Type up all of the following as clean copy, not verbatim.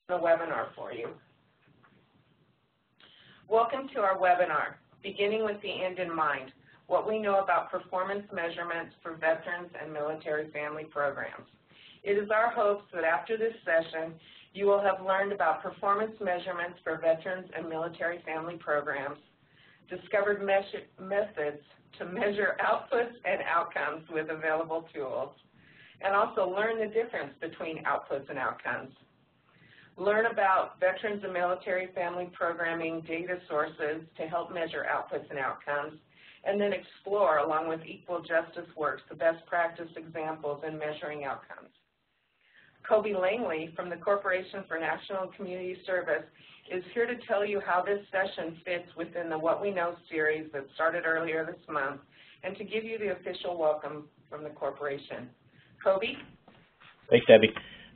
the webinar for you. Welcome to our webinar, Beginning with the End in Mind, what we know about performance measurements for veterans and military family programs. It is our hopes that after this session, you will have learned about performance measurements for veterans and military family programs, discovered methods to measure outputs and outcomes with available tools, and also learn the difference between outputs and outcomes. Learn about veterans and military family programming data sources to help measure outputs and outcomes, and then explore, along with Equal Justice Works, the best practice examples in measuring outcomes. Kobe Langley from the Corporation for National and Community Service is here to tell you how this session fits within the What We Know series that started earlier this month, and to give you the official welcome from the corporation. Kobe? Thanks, Debbie.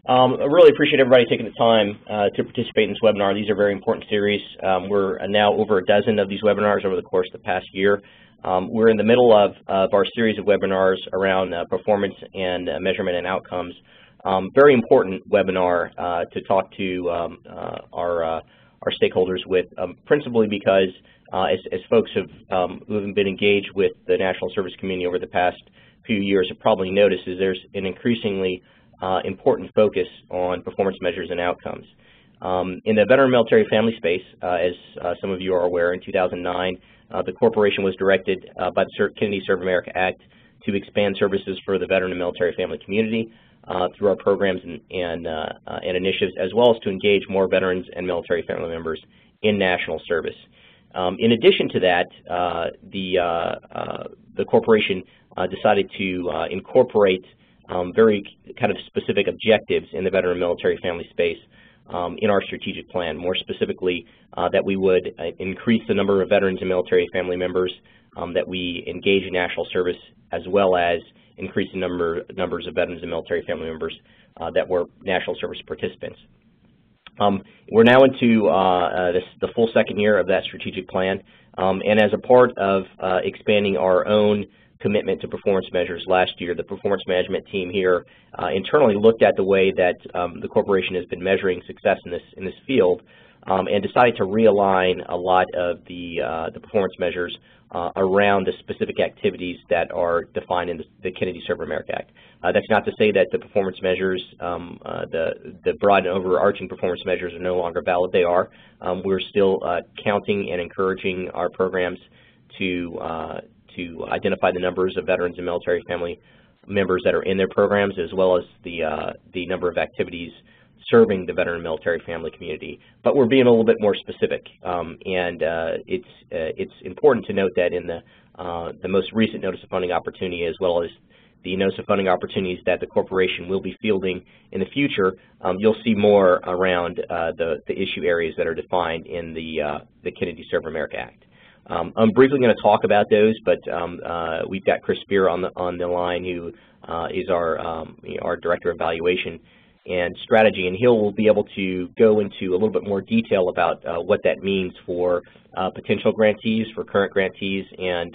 I really appreciate everybody taking the time to participate in this webinar. These are very important series. We're now over a dozen of these webinars over the course of the past year. We're in the middle of our series of webinars around performance and measurement and outcomes. Very important webinar to talk to our stakeholders with, principally because as folks who have been engaged with the national service community over the past few years have probably noticed, is there's an increasingly important focus on performance measures and outcomes. In the veteran military family space, as some of you are aware, in 2009, the corporation was directed by the Kennedy Serve America Act to expand services for the veteran and military family community through our programs and initiatives, as well as to engage more veterans and military family members in national service. In addition to that, the corporation decided to incorporate very kind of specific objectives in the veteran and military family space in our strategic plan. More specifically, that we would increase the number of veterans and military family members that we engage in national service, as well as increase the numbers of veterans and military family members that were national service participants. We're now into the full second year of that strategic plan, and as a part of expanding our own commitment to performance measures last year, the performance management team here internally looked at the way that the corporation has been measuring success in this field, and decided to realign a lot of the performance measures around the specific activities that are defined in the Kennedy Serve America Act. That's not to say that the performance measures, the broad and overarching performance measures, are no longer valid. They are. We're still counting and encouraging our programs to identify the numbers of veterans and military family members that are in their programs, as well as the number of activities serving the veteran and military family community. But we're being a little bit more specific, and it's important to note that in the most recent notice of funding opportunity, as well as the notice of funding opportunities that the corporation will be fielding in the future, you'll see more around the issue areas that are defined in the Kennedy Serve America Act. I'm briefly going to talk about those, but we've got Chris Spear on the line, who is our Director of Evaluation and Strategy, and he'll be able to go into a little bit more detail about what that means for potential grantees, for current grantees, and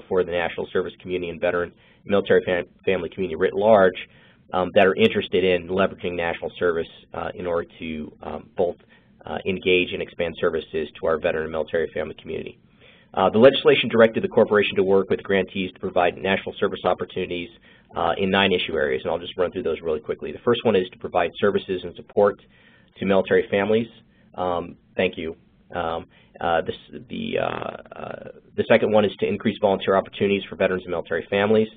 for the national service community and veteran military family community writ large that are interested in leveraging national service in order to both engage and expand services to our veteran and military family community. The legislation directed the corporation to work with grantees to provide national service opportunities in 9 issue areas, and I'll just run through those really quickly. The first one is to provide services and support to military families. Thank you. The second one is to increase volunteer opportunities for veterans and military families.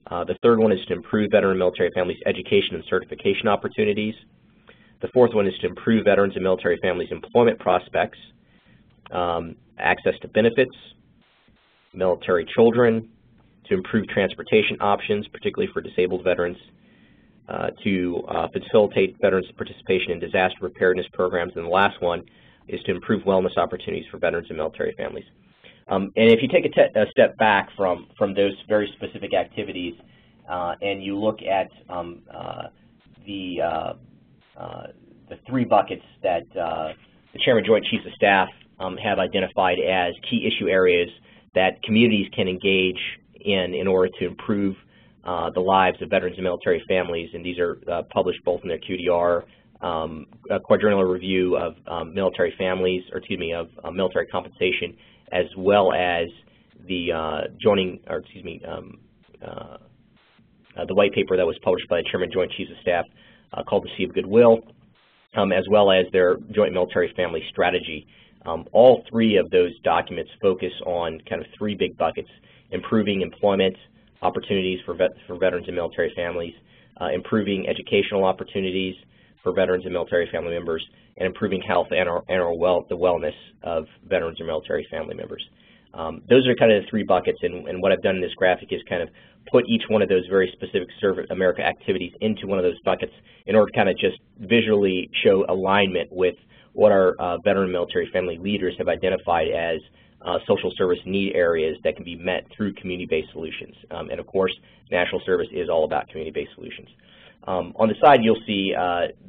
The third one is to improve veteran and military families' education and certification opportunities. The fourth one is to improve veterans and military families' employment prospects, access to benefits, military children, to improve transportation options, particularly for disabled veterans, to facilitate veterans' participation in disaster preparedness programs, and the last one is to improve wellness opportunities for veterans and military families. And if you take a step back from those very specific activities and you look at the 3 buckets that the Chairman Joint Chiefs of Staff have identified as key issue areas that communities can engage in order to improve the lives of veterans and military families, and these are published both in their QDR a quadrennial review of military families, or excuse me, of military compensation, as well as the the white paper that was published by the Chairman of Joint Chiefs of Staff called the Sea of Goodwill, as well as their Joint Military Family Strategy. All three of those documents focus on kind of three big buckets: improving employment opportunities for veterans and military families, improving educational opportunities for veterans and military family members, and improving health and the wellness of veterans and military family members. Those are kind of the three buckets, and what I've done in this graphic is kind of put each one of those very specific Serve America activities into one of those buckets in order to kind of just visually show alignment with what our veteran and military family leaders have identified as social service need areas that can be met through community-based solutions. And of course, national service is all about community-based solutions. On the side, you'll see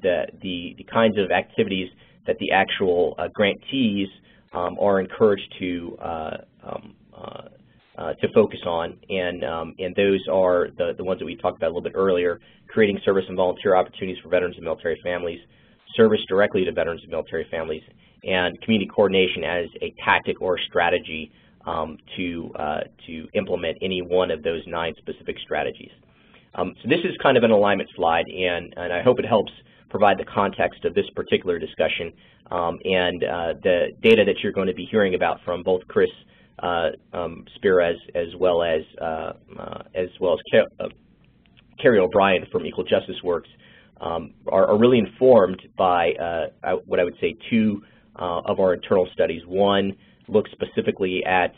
the kinds of activities that the actual grantees are encouraged to focus on, and those are the ones that we talked about a little bit earlier: creating service and volunteer opportunities for veterans and military families, service directly to veterans and military families, and community coordination as a tactic or strategy to implement any one of those 9 specific strategies. So this is kind of an alignment slide, and I hope it helps provide the context of this particular discussion and the data that you're going to be hearing about from both Chris Spear as well as Carrie O'Brien from Equal Justice Works are really informed by what I would say 2 of our internal studies. One looks specifically at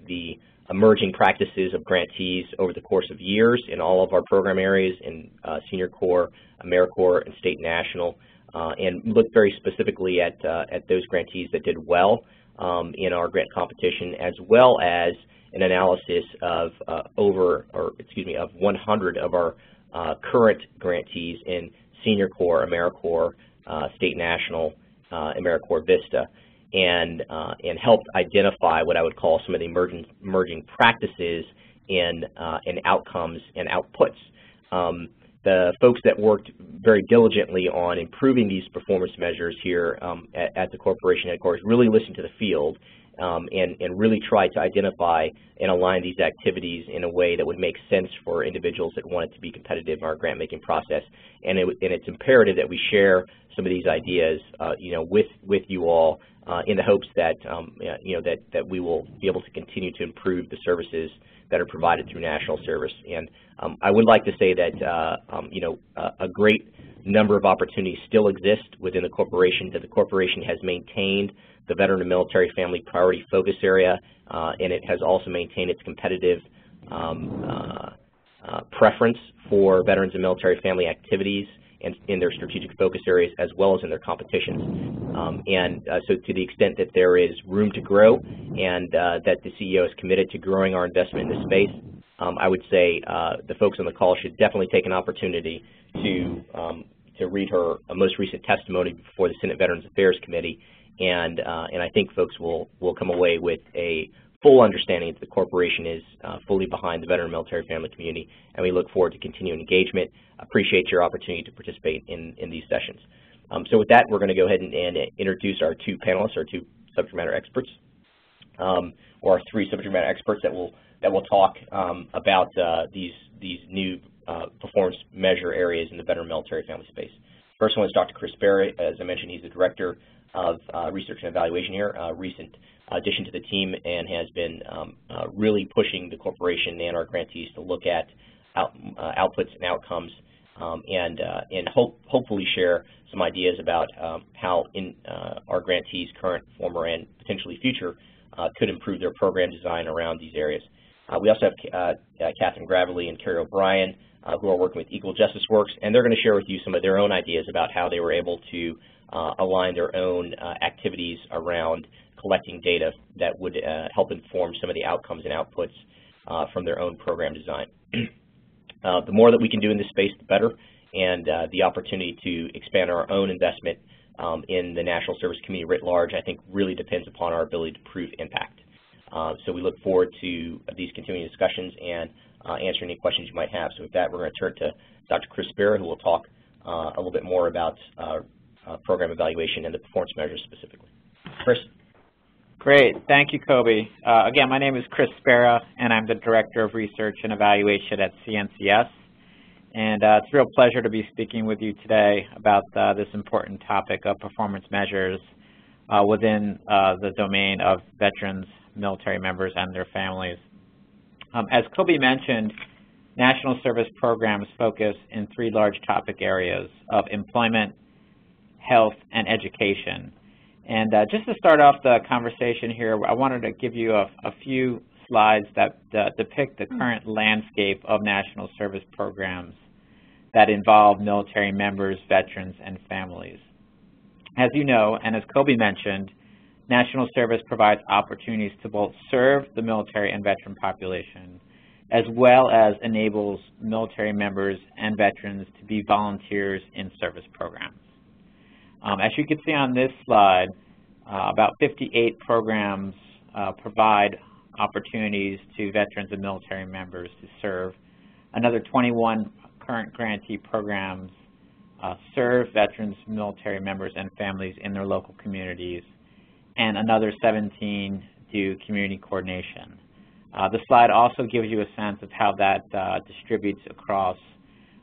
the emerging practices of grantees over the course of years in all of our program areas in Senior Corps, AmeriCorps, and State and National, and look very specifically at those grantees that did well in our grant competition, as well as an analysis of of 100 of our current grantees in Senior Corps, AmeriCorps, State National, AmeriCorps Vista, and helped identify what I would call some of the emerging practices in outcomes and outputs. The folks that worked very diligently on improving these performance measures here at the corporation headquarters really listened to the field and really tried to identify and align these activities in a way that would make sense for individuals that wanted to be competitive in our grant-making process. And it's imperative that we share some of these ideas, with you all in the hopes that that we will be able to continue to improve the services that are provided through national service. And I would like to say that a great number of opportunities still exist within the corporation, that the corporation has maintained the veteran and military family priority focus area, and it has also maintained its competitive preference for veterans and military family activities and in their strategic focus areas, as well as in their competitions. So to the extent that there is room to grow and that the CEO is committed to growing our investment in this space, I would say the folks on the call should definitely take an opportunity to read her most recent testimony before the Senate Veterans Affairs Committee, and I think folks will come away with a full understanding that the corporation is fully behind the veteran and military family community, and we look forward to continuing engagement. Appreciate your opportunity to participate in these sessions. So with that, we're going to go ahead and introduce our 2 panelists, our 2 subject matter experts, or our 3 subject matter experts that will talk about these new performance measure areas in the veteran military family space. First one is Dr. Chris Spear. As I mentioned, he's the Director of Research and Evaluation here, a recent addition to the team, and has been really pushing the corporation and our grantees to look at outputs and outcomes, and hopefully share some ideas about how our grantees, current, former, and potentially future, could improve their program design around these areas. We also have Catherine Gravelly and Carrie O'Brien, who are working with Equal Justice Works, and they're going to share with you some of their own ideas about how they were able to align their own activities around collecting data that would help inform some of the outcomes and outputs from their own program design. The more that we can do in this space, the better, and the opportunity to expand our own investment in the national service community writ large, I think, really depends upon our ability to prove impact. So we look forward to these continuing discussions and answering any questions you might have. So with that, we're going to turn to Dr. Chris Spear, who will talk a little bit more about program evaluation and the performance measures specifically. Chris? Great. Thank you, Kobe. Again, my name is Chris Spera, and I'm the Director of Research and Evaluation at CNCS. And it's a real pleasure to be speaking with you today about this important topic of performance measures within the domain of veterans, military members, and their families. As Kobe mentioned, National Service Programs focus in three large topic areas of employment, health, and education. And just to start off the conversation here, I wanted to give you a few slides that depict the current landscape of National Service Programs that involve military members, veterans, and families. As you know, and as Kobe mentioned, National Service provides opportunities to both serve the military and veteran population, as well as enables military members and veterans to be volunteers in service programs. As you can see on this slide, about 58 programs provide opportunities to veterans and military members to serve. Another 21 current grantee programs serve veterans, military members, and families in their local communities, and another 17 do community coordination. The slide also gives you a sense of how that distributes across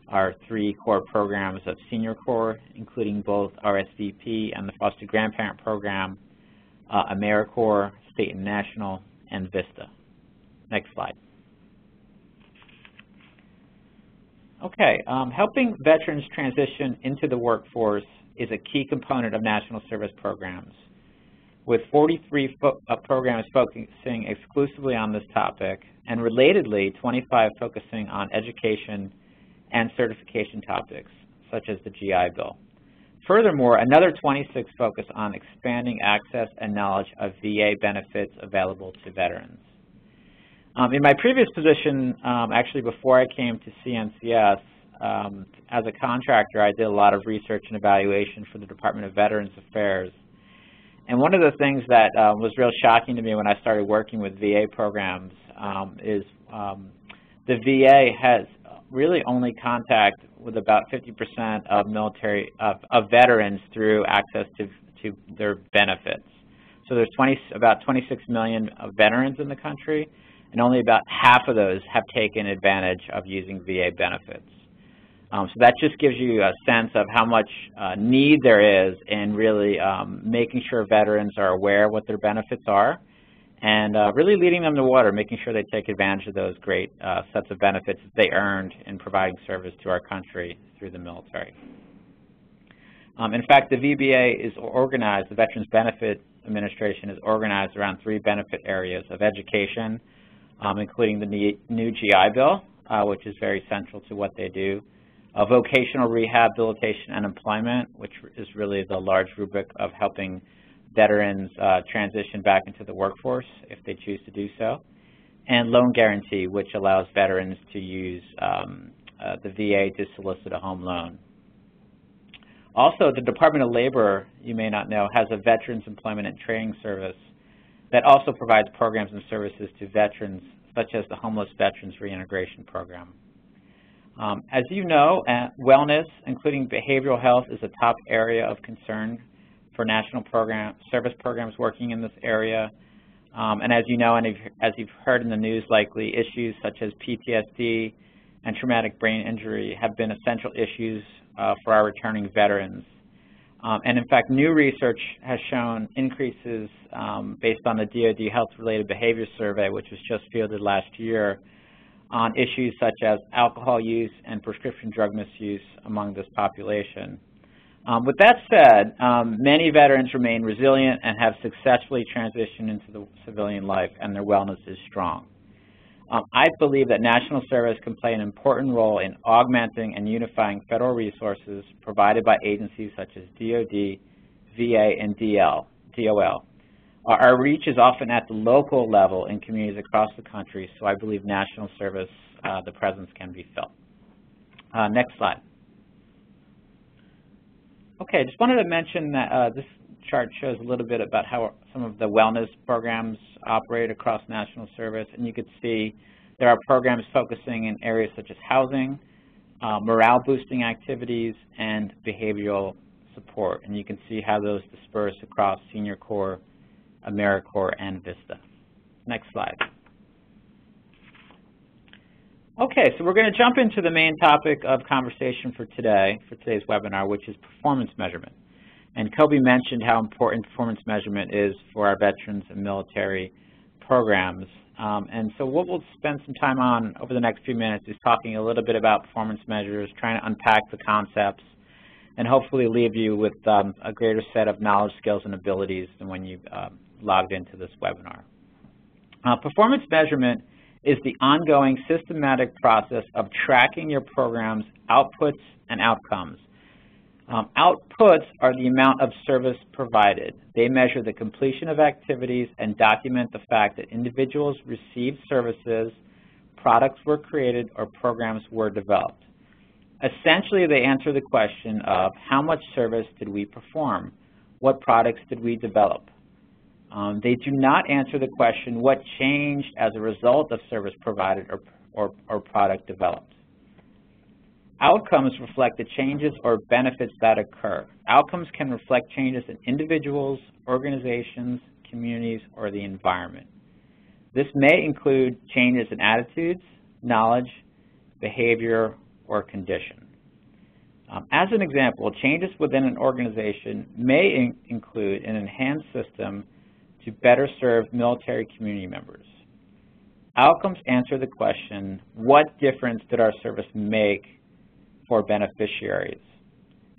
our three core programs of Senior Corps, including both RSVP and the Foster Grandparent Program, AmeriCorps, State and National, and VISTA. Next slide. Okay, helping veterans transition into the workforce is a key component of National Service Programs, with 43 programs focusing exclusively on this topic, and relatedly, 25 focusing on education and certification topics, such as the GI Bill. Furthermore, another 26 focus on expanding access and knowledge of VA benefits available to veterans. In my previous position, actually before I came to CNCS, as a contractor, I did a lot of research and evaluation for the Department of Veterans Affairs. And one of the things that was real shocking to me when I started working with VA programs is the VA has really only contact with about 50% of veterans through access to their benefits. So there's about 26 million veterans in the country, and only about half of those have taken advantage of using VA benefits. So that just gives you a sense of how much need there is in really making sure veterans are aware of what their benefits are, and really leading them to water, making sure they take advantage of those great sets of benefits that they earned in providing service to our country through the military. In fact, the VBA is organized, the Veterans Benefit Administration is organized around three benefit areas of education, including the new GI Bill, which is very central to what they do, vocational rehabilitation and employment, which is really the large rubric of helping veterans transition back into the workforce if they choose to do so, and loan guarantee, which allows veterans to use the VA to solicit a home loan. Also, the Department of Labor, you may not know, has a Veterans Employment and Training Service that also provides programs and services to veterans, such as the Homeless Veterans Reintegration Program. As you know, wellness, including behavioral health, is a top area of concern for national service programs working in this area. And as you know, and as you've heard in the news likely, issues such as PTSD and traumatic brain injury have been essential issues for our returning veterans. And in fact, new research has shown increases based on the DoD Health-Related Behavior Survey, which was just fielded last year, on issues such as alcohol use and prescription drug misuse among this population. With that said, many veterans remain resilient and have successfully transitioned into the civilian life, and their wellness is strong. I believe that National Service can play an important role in augmenting and unifying federal resources provided by agencies such as DoD, VA, and DOL. Our reach is often at the local level in communities across the country, so I believe National Service, the presence can be felt. Next slide. Okay, just wanted to mention that this chart shows a little bit about how some of the wellness programs operate across National Service, and you could see there are programs focusing in areas such as housing, morale-boosting activities, and behavioral support. And you can see how those disperse across Senior Corps, AmeriCorps, and VISTA. Next slide. Okay, so we're going to jump into the main topic of conversation for today's webinar, which is performance measurement. And Kobe mentioned how important performance measurement is for our veterans and military programs. And so what we'll spend some time on over the next few minutes is talking a little bit about performance measures, trying to unpack the concepts, and hopefully leave you with a greater set of knowledge, skills, and abilities than when you logged into this webinar. Performance measurement is the ongoing systematic process of tracking your program's outputs and outcomes. Outputs are the amount of service provided. They measure the completion of activities and document the fact that individuals received services, products were created, or programs were developed. Essentially, they answer the question of how much service did we perform? What products did we develop? They do not answer the question what changed as a result of service provided or product developed. Outcomes reflect the changes or benefits that occur. Outcomes can reflect changes in individuals, organizations, communities, or the environment. This may include changes in attitudes, knowledge, behavior, or condition. As an example, changes within an organization may include an enhanced system to better serve military community members. Outcomes answer the question, what difference did our service make for beneficiaries?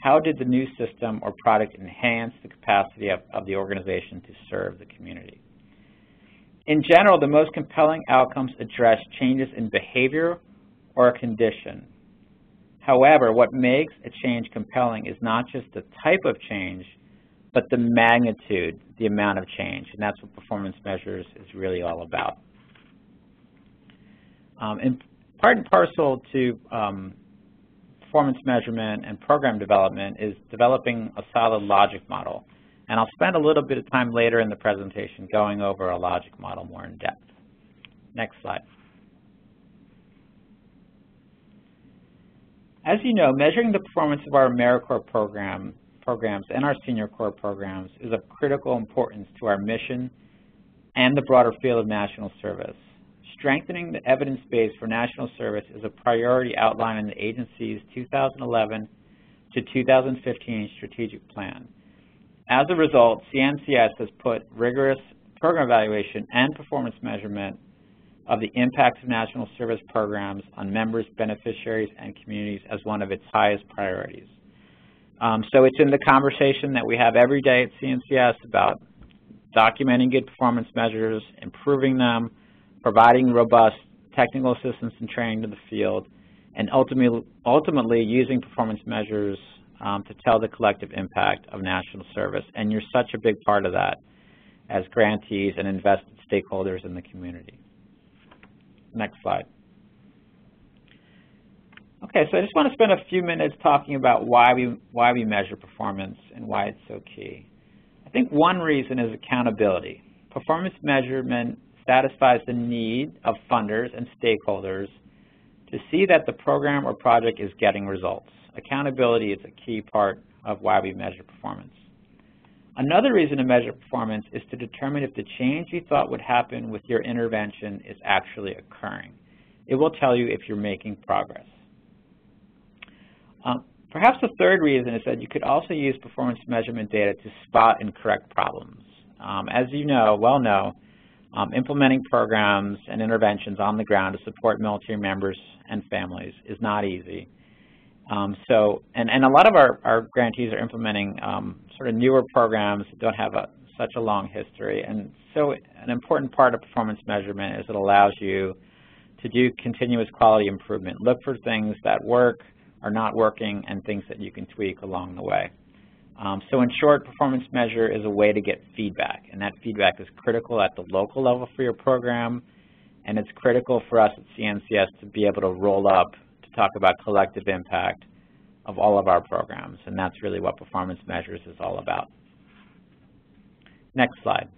How did the new system or product enhance the capacity of the organization to serve the community? In general, the most compelling outcomes address changes in behavior or a condition. However, what makes a change compelling is not just the type of change, but the magnitude, the amount of change, and that's what performance measures is really all about. And part and parcel to performance measurement and program development is developing a solid logic model. And I'll spend a little bit of time later in the presentation going over a logic model more in depth. Next slide. As you know, measuring the performance of our AmeriCorps programs and our Senior Corps programs is of critical importance to our mission and the broader field of national service. Strengthening the evidence base for national service is a priority outlined in the agency's 2011 to 2015 strategic plan. As a result, CNCS has put rigorous program evaluation and performance measurement of the impact of national service programs on members, beneficiaries, and communities as one of its highest priorities. So it's in the conversation that we have every day at CNCS about documenting good performance measures, improving them, providing robust technical assistance and training to the field, and ultimately using performance measures to tell the collective impact of national service. And you're such a big part of that as grantees and invested stakeholders in the community. Next slide. Okay, so I just want to spend a few minutes talking about why we measure performance and why it's so key. I think one reason is accountability. Performance measurement satisfies the need of funders and stakeholders to see that the program or project is getting results. Accountability is a key part of why we measure performance. Another reason to measure performance is to determine if the change you thought would happen with your intervention is actually occurring. It will tell you if you're making progress. Perhaps the third reason is that you could also use performance measurement data to spot and correct problems. As you well know, implementing programs and interventions on the ground to support military members and families is not easy. And a lot of our grantees are implementing sort of newer programs that don't have such a long history. And so an important part of performance measurement is it allows you to do continuous quality improvement. Look for things that work, are not working, and things that you can tweak along the way. So in short, performance measure is a way to get feedback, and that feedback is critical at the local level for your program, and it's critical for us at CNCS to be able to roll up to talk about collective impact of all of our programs, and that's really what performance measures is all about. Next slide.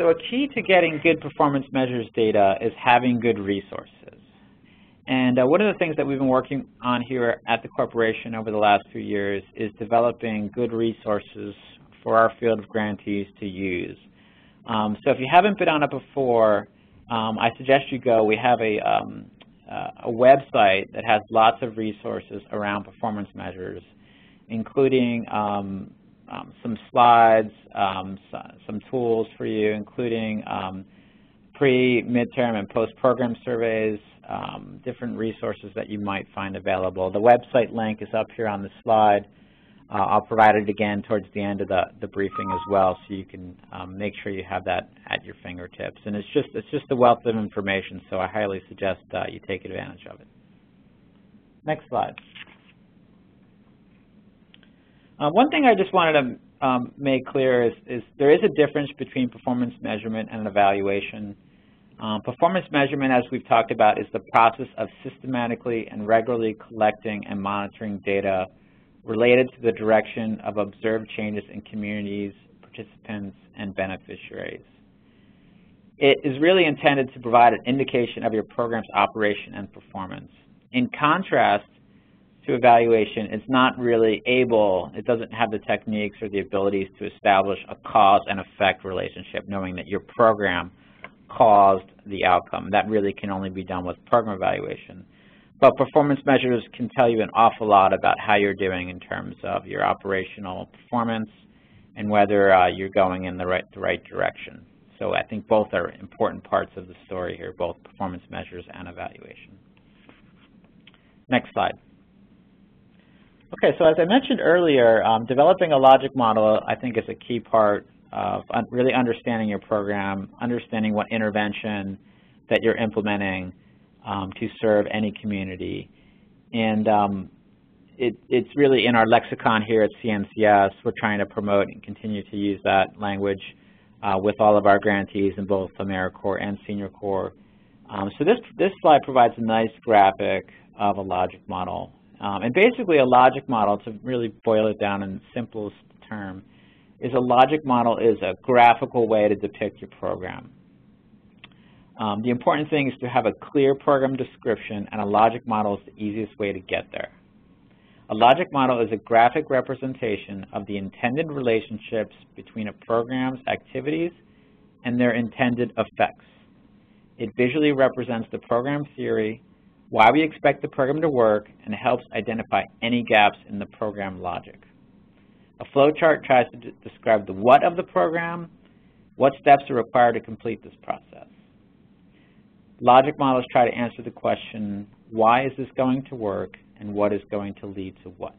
So a key to getting good performance measures data is having good resources. And one of the things that we've been working on here at the corporation over the last few years is developing good resources for our field of grantees to use. So if you haven't been on it before, I suggest you go. We have a website that has lots of resources around performance measures, including some slides, some tools for you, including pre, midterm, and post-program surveys, different resources that you might find available. The website link is up here on the slide. I'll provide it again towards the end of the briefing as well, so you can make sure you have that at your fingertips. And it's just a wealth of information, so I highly suggest you take advantage of it. Next slide. One thing I just wanted to make clear is there is a difference between performance measurement and evaluation. Performance measurement, as we've talked about, is the process of systematically and regularly collecting and monitoring data related to the direction of observed changes in communities, participants, and beneficiaries. It is really intended to provide an indication of your program's operation and performance. In contrast to evaluation, it's not really able, it doesn't have the techniques or the abilities to establish a cause and effect relationship, knowing that your program caused the outcome. That really can only be done with program evaluation. But performance measures can tell you an awful lot about how you're doing in terms of your operational performance and whether you're going in the right direction. So I think both are important parts of the story here, both performance measures and evaluation. Next slide. Okay, so as I mentioned earlier, developing a logic model, I think, is a key part of really understanding your program, understanding what intervention that you're implementing to serve any community. And it's really in our lexicon here at CNCS. We're trying to promote and continue to use that language with all of our grantees in both AmeriCorps and Senior Corps. So this slide provides a nice graphic of a logic model. And basically a logic model, to really boil it down in the simplest term, is a logic model is a graphical way to depict your program. The important thing is to have a clear program description, and a logic model is the easiest way to get there. A logic model is a graphic representation of the intended relationships between a program's activities and their intended effects. It visually represents the program theory, why we expect the program to work, and helps identify any gaps in the program logic. A flowchart tries to describe the what of the program, what steps are required to complete this process. Logic models try to answer the question, why is this going to work, and what is going to lead to what?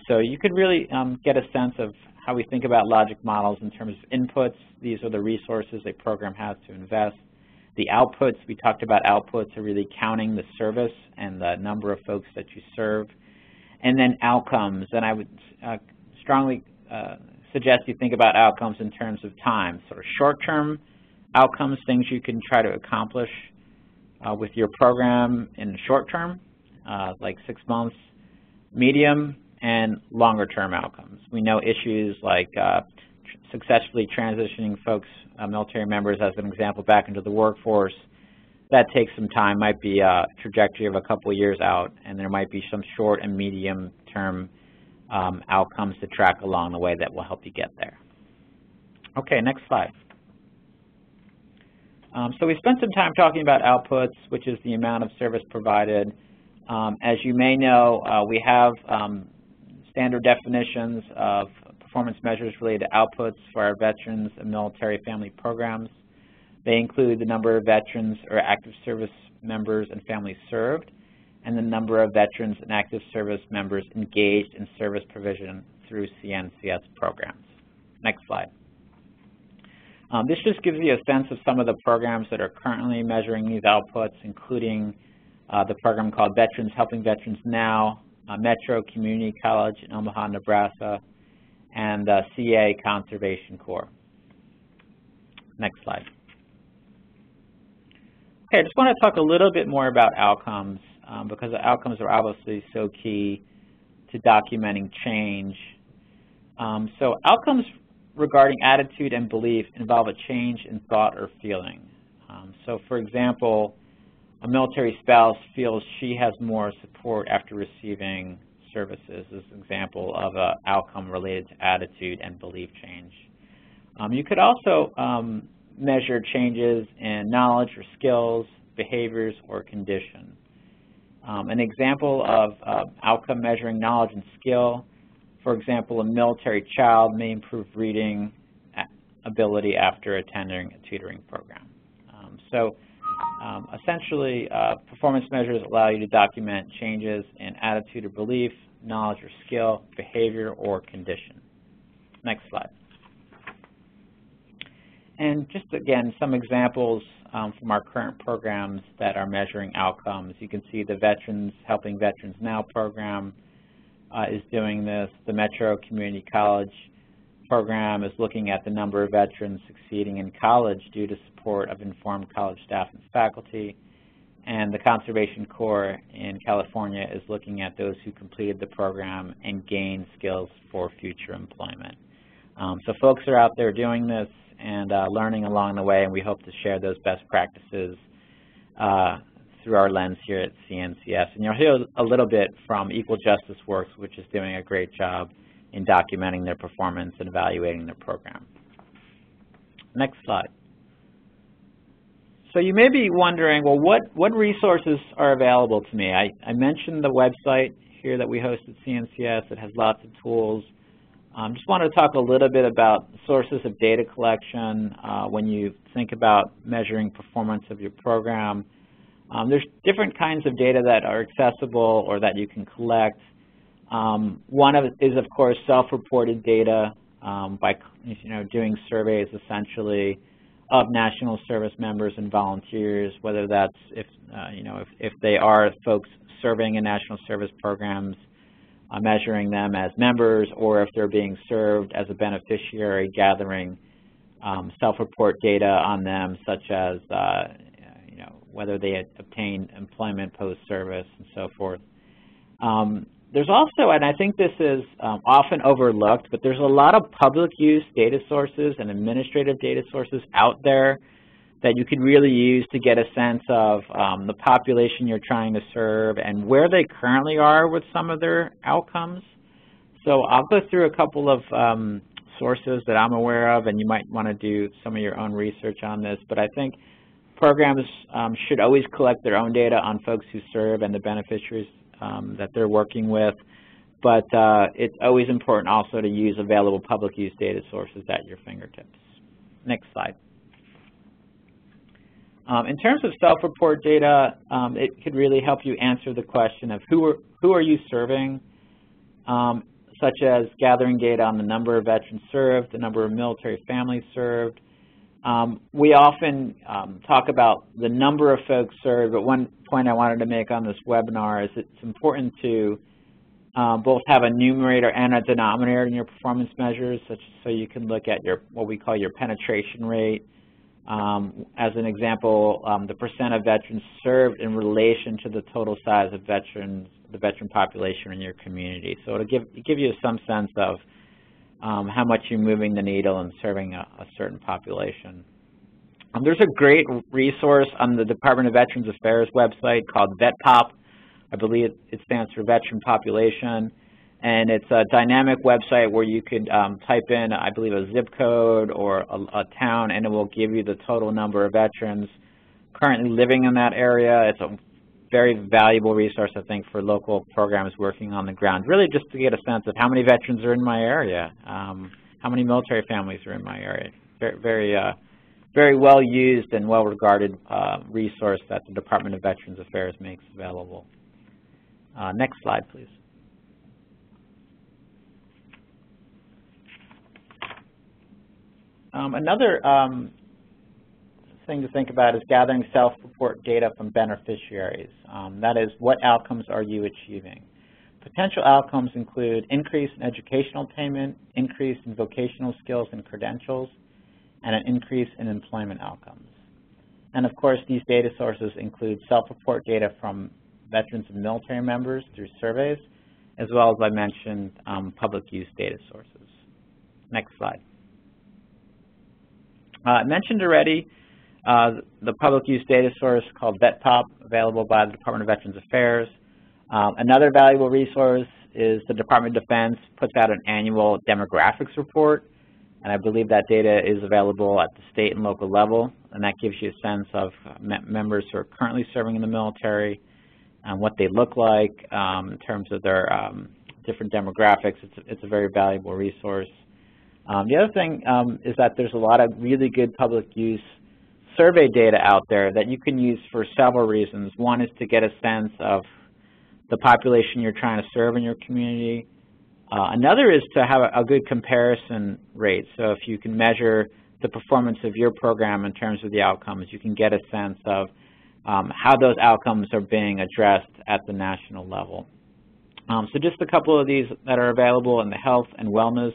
So you could really get a sense of how we think about logic models in terms of inputs. These are the resources a program has to invest. The outputs, we talked about outputs, are really counting the service and the number of folks that you serve. And then outcomes, and I would strongly suggest you think about outcomes in terms of time. Sort of short-term outcomes, things you can try to accomplish with your program in the short term, like 6 months, medium, and longer-term outcomes. We know issues like successfully transitioning folks, military members, as an example, back into the workforce. That takes some time, might be a trajectory of a couple of years out, and there might be some short and medium-term outcomes to track along the way that will help you get there. Okay, next slide. So we spent some time talking about outputs, which is the amount of service provided. As you may know, we have standard definitions of performance measures related to outputs for our veterans and military family programs. They include the number of veterans or active service members and families served, and the number of veterans and active service members engaged in service provision through CNCS programs. Next slide. This just gives you a sense of some of the programs that are currently measuring these outputs, including the program called Veterans Helping Veterans Now, Metro Community College in Omaha, Nebraska, and CA Conservation Corps. Next slide. Okay, I just want to talk a little bit more about outcomes because the outcomes are obviously so key to documenting change. So outcomes regarding attitude and belief involve a change in thought or feeling. So for example, a military spouse feels she has more support after receiving services as an example of an outcome related to attitude and belief change. You could also measure changes in knowledge or skills, behaviors, or condition. An example of outcome measuring knowledge and skill, for example, a military child may improve reading ability after attending a tutoring program. Essentially, performance measures allow you to document changes in attitude or belief, knowledge or skill, behavior, or condition. Next slide. And just again, some examples from our current programs that are measuring outcomes. You can see the Helping Veterans Now program is doing this. The Metro Community College program is looking at the number of veterans succeeding in college due to support of informed college staff and faculty. And the Conservation Corps in California is looking at those who completed the program and gained skills for future employment. So folks are out there doing this and learning along the way, and we hope to share those best practices through our lens here at CNCS. And you'll hear a little bit from Equal Justice Works, which is doing a great job in documenting their performance and evaluating their program. Next slide. So you may be wondering, well, what resources are available to me? I mentioned the website here that we host at CNCS. It has lots of tools. Just wanted to talk a little bit about sources of data collection when you think about measuring performance of your program. There's different kinds of data that are accessible or that you can collect. One of it is, of course, self-reported data by doing surveys essentially of national service members and volunteers, whether that's if they are folks serving in national service programs, measuring them as members, or if they're being served as a beneficiary, gathering self-report data on them, such as whether they had obtained employment post-service and so forth. There's also, and I think this is often overlooked, but there's a lot of public use data sources and administrative data sources out there that you could really use to get a sense of the population you're trying to serve and where they currently are with some of their outcomes. So I'll go through a couple of sources that I'm aware of, and you might want to do some of your own research on this, but I think programs should always collect their own data on folks who serve and the beneficiaries that they're working with, but it's always important also to use available public use data sources at your fingertips. Next slide. In terms of self-report data, it could really help you answer the question of who are you serving, such as gathering data on the number of veterans served, the number of military families served. We often talk about the number of folks served, but one point I wanted to make on this webinar is it's important to both have a numerator and a denominator in your performance measures, so you can look at what we call your penetration rate. As an example, the percent of veterans served in relation to the total size of the veteran population in your community. So it'll give you some sense of how much you're moving the needle and serving a certain population. There's a great resource on the Department of Veterans Affairs website called VetPop. I believe it stands for Veteran Population. And it's a dynamic website where you could type in, I believe, a zip code or a town, and it will give you the total number of veterans currently living in that area. It's a very valuable resource, I think, for local programs working on the ground, really just to get a sense of how many veterans are in my area, how many military families are in my area. Very well used and well regarded resource that the Department of Veterans Affairs makes available. Next slide, please. Another thing to think about is gathering self-report data from beneficiaries. That is, what outcomes are you achieving? Potential outcomes include increase in educational attainment, increase in vocational skills and credentials, and an increase in employment outcomes. And of course, these data sources include self-report data from veterans and military members through surveys, as well as I mentioned, public use data sources. Next slide. I mentioned already the public use data source called VetPop, available by the Department of Veterans Affairs. Another valuable resource is the Department of Defense puts out an annual demographics report, and I believe that data is available at the state and local level, and that gives you a sense of members who are currently serving in the military and what they look like in terms of their different demographics. It's a very valuable resource. The other thing is that there's a lot of really good public use survey data out there that you can use for several reasons. One is to get a sense of the population you're trying to serve in your community. Another is to have a good comparison rate. So if you can measure the performance of your program in terms of the outcomes, you can get a sense of how those outcomes are being addressed at the national level. So just a couple of these that are available in the health and wellness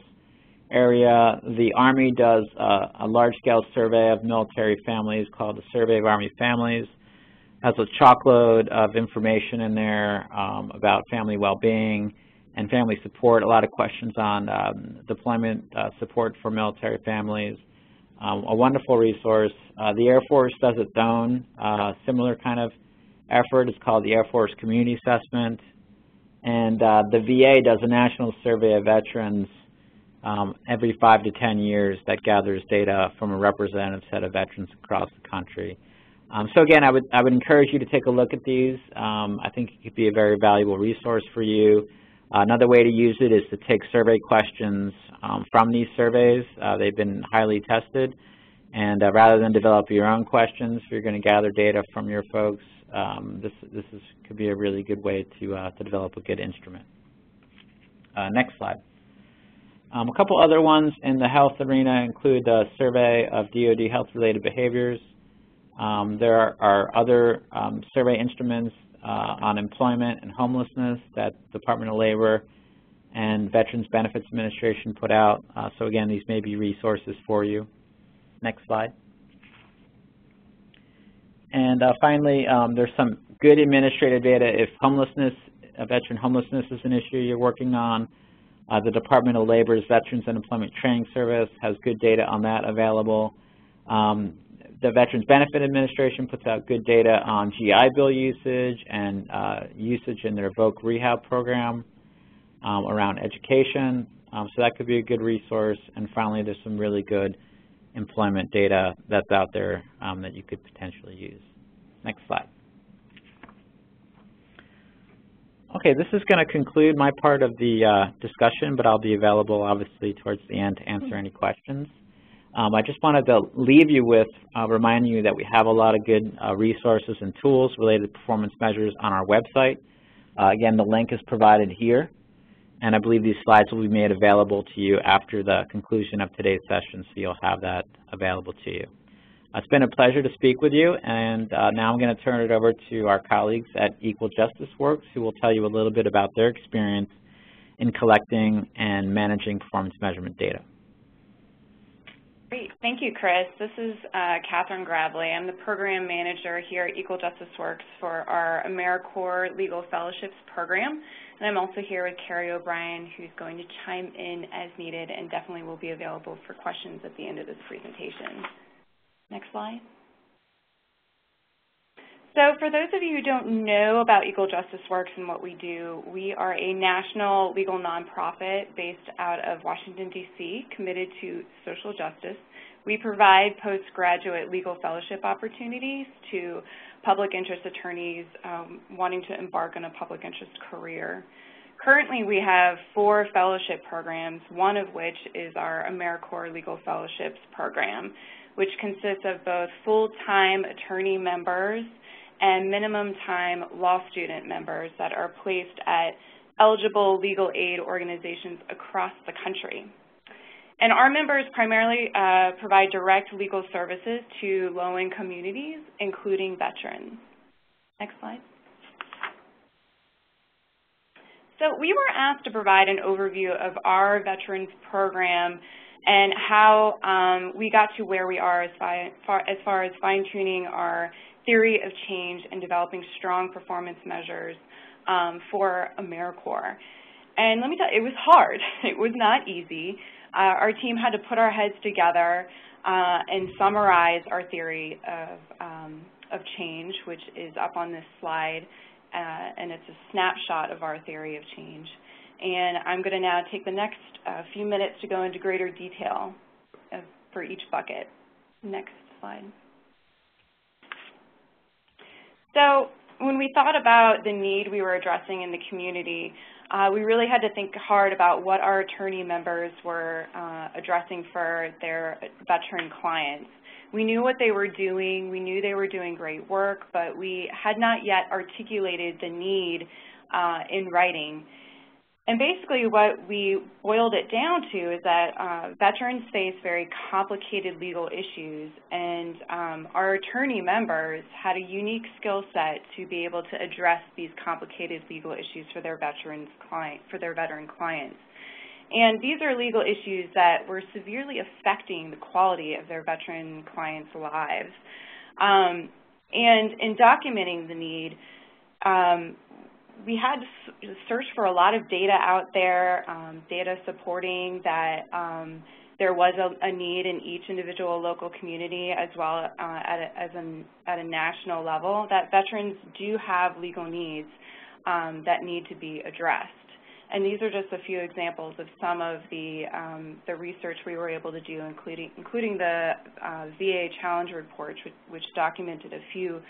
area. The Army does a large-scale survey of military families called the Survey of Army Families. Has a chockload of information in there about family well-being and family support, a lot of questions on deployment support for military families. A wonderful resource. The Air Force does its own similar kind of effort. It's called the Air Force Community Assessment. And the VA does a national survey of veterans every 5 to 10 years that gathers data from a representative set of veterans across the country. So again, I would encourage you to take a look at these. I think it could be a very valuable resource for you. Another way to use it is to take survey questions from these surveys. They've been highly tested, and rather than develop your own questions, if you're going to gather data from your folks, this could be a really good way to develop a good instrument. Next slide. A couple other ones in the health arena include the survey of DoD health-related behaviors. There are other survey instruments on employment and homelessness that Department of Labor and Veterans Benefits Administration put out. So again, these may be resources for you. Next slide. And finally, there's some good administrative data if veteran homelessness is an issue you're working on. The Department of Labor's Veterans and Employment Training Service has good data on that available. The Veterans Benefit Administration puts out good data on GI Bill usage and usage in their VOC rehab program around education. So that could be a good resource. And finally, there's some really good employment data that's out there that you could potentially use. Next slide. Okay, this is going to conclude my part of the discussion, but I'll be available obviously towards the end to answer any questions. I just wanted to leave you with reminding you that we have a lot of good resources and tools related to performance measures on our website. Again, the link is provided here, and I believe these slides will be made available to you after the conclusion of today's session, so you'll have that available to you. It's been a pleasure to speak with you, and now I'm going to turn it over to our colleagues at Equal Justice Works, who will tell you a little bit about their experience in collecting and managing performance measurement data. Great. Thank you, Chris. This is Catherine Gravely. I'm the program manager here at Equal Justice Works for our AmeriCorps Legal Fellowships program. And I'm also here with Carrie O'Brien, who's going to chime in as needed and definitely will be available for questions at the end of this presentation. Next slide. So for those of you who don't know about Equal Justice Works and what we do, we are a national legal nonprofit based out of Washington, D.C., committed to social justice. We provide postgraduate legal fellowship opportunities to public interest attorneys wanting to embark on a public interest career. Currently, we have 4 fellowship programs, one of which is our AmeriCorps Legal Fellowships program, which consists of both full-time attorney members and minimum-time law student members that are placed at eligible legal aid organizations across the country. And our members primarily provide direct legal services to low-income communities, including veterans. Next slide. So we were asked to provide an overview of our veterans program and how we got to where we are as far as fine-tuning our theory of change and developing strong performance measures for AmeriCorps. And let me tell you, it was hard. It was not easy. Our team had to put our heads together and summarize our theory of change, which is up on this slide, and it's a snapshot of our theory of change. And I'm going to now take the next few minutes to go into greater detail for each bucket. Next slide. So when we thought about the need we were addressing in the community, we really had to think hard about what our attorney members were addressing for their veteran clients. We knew what they were doing, we knew they were doing great work, but we had not yet articulated the need in writing. And basically what we boiled it down to is that veterans face very complicated legal issues, and our attorney members had a unique skill set to be able to address these complicated legal issues for their veteran clients. And these are legal issues that were severely affecting the quality of their veteran clients' lives. And in documenting the need, we had to search for a lot of data out there, data supporting that there was a need in each individual local community, as well at a national level, that veterans do have legal needs that need to be addressed. And these are just a few examples of some of the research we were able to do, including the VA challenge report, which documented a few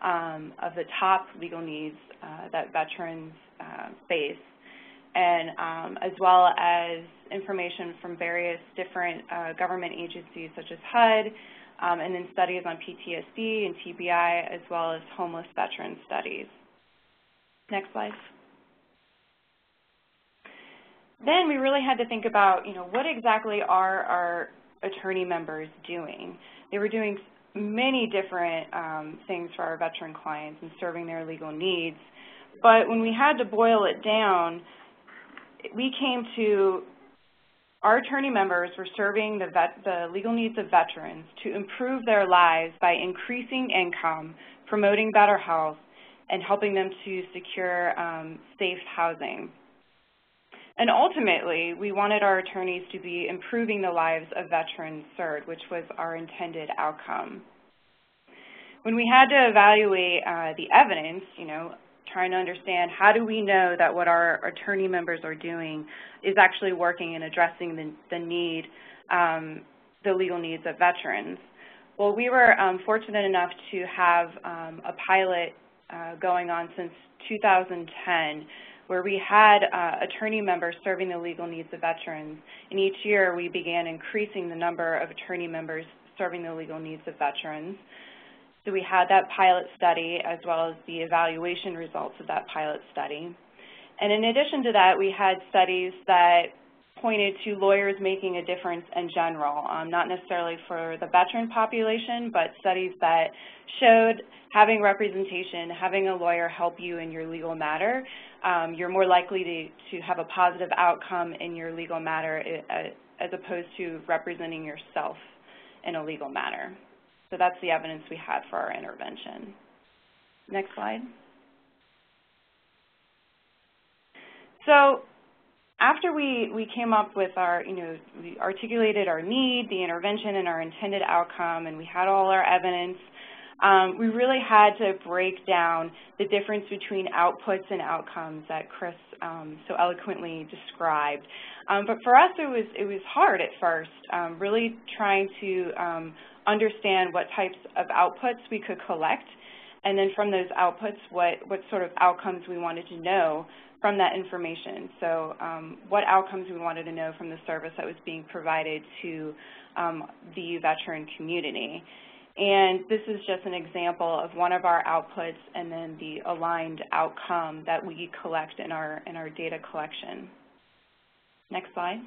of the top legal needs that veterans face, and as well as information from various different government agencies such as HUD, and then studies on PTSD and TBI, as well as homeless veteran studies. Next slide. Then we really had to think about, what exactly are our attorney members doing? They were doing many different things for our veteran clients and serving their legal needs. But when we had to boil it down, we came to our attorney members were serving the legal needs of veterans to improve their lives by increasing income, promoting better health, and helping them to secure safe housing. And ultimately, we wanted our attorneys to be improving the lives of veterans served, which was our intended outcome. When we had to evaluate the evidence, trying to understand how do we know that what our attorney members are doing is actually working and addressing the legal needs of veterans. Well, we were fortunate enough to have a pilot going on since 2010, where we had attorney members serving the legal needs of veterans. And each year we began increasing the number of attorney members serving the legal needs of veterans. So we had that pilot study as well as the evaluation results of that pilot study. And in addition to that, we had studies that pointed to lawyers making a difference in general, not necessarily for the veteran population, but studies that showed having representation, having a lawyer help you in your legal matter, you're more likely to have a positive outcome in your legal matter as opposed to representing yourself in a legal matter. So that's the evidence we had for our intervention. Next slide. So after we came up with our, we articulated our need, the intervention, and our intended outcome, and we had all our evidence, we really had to break down the difference between outputs and outcomes that Chris so eloquently described. But for us, it was hard at first, really trying to understand what types of outputs we could collect, and then from those outputs, what sort of outcomes we wanted to know from that information. So what outcomes we wanted to know from the service that was being provided to the veteran community. And this is just an example of one of our outputs and then the aligned outcome that we collect in our data collection. Next slide.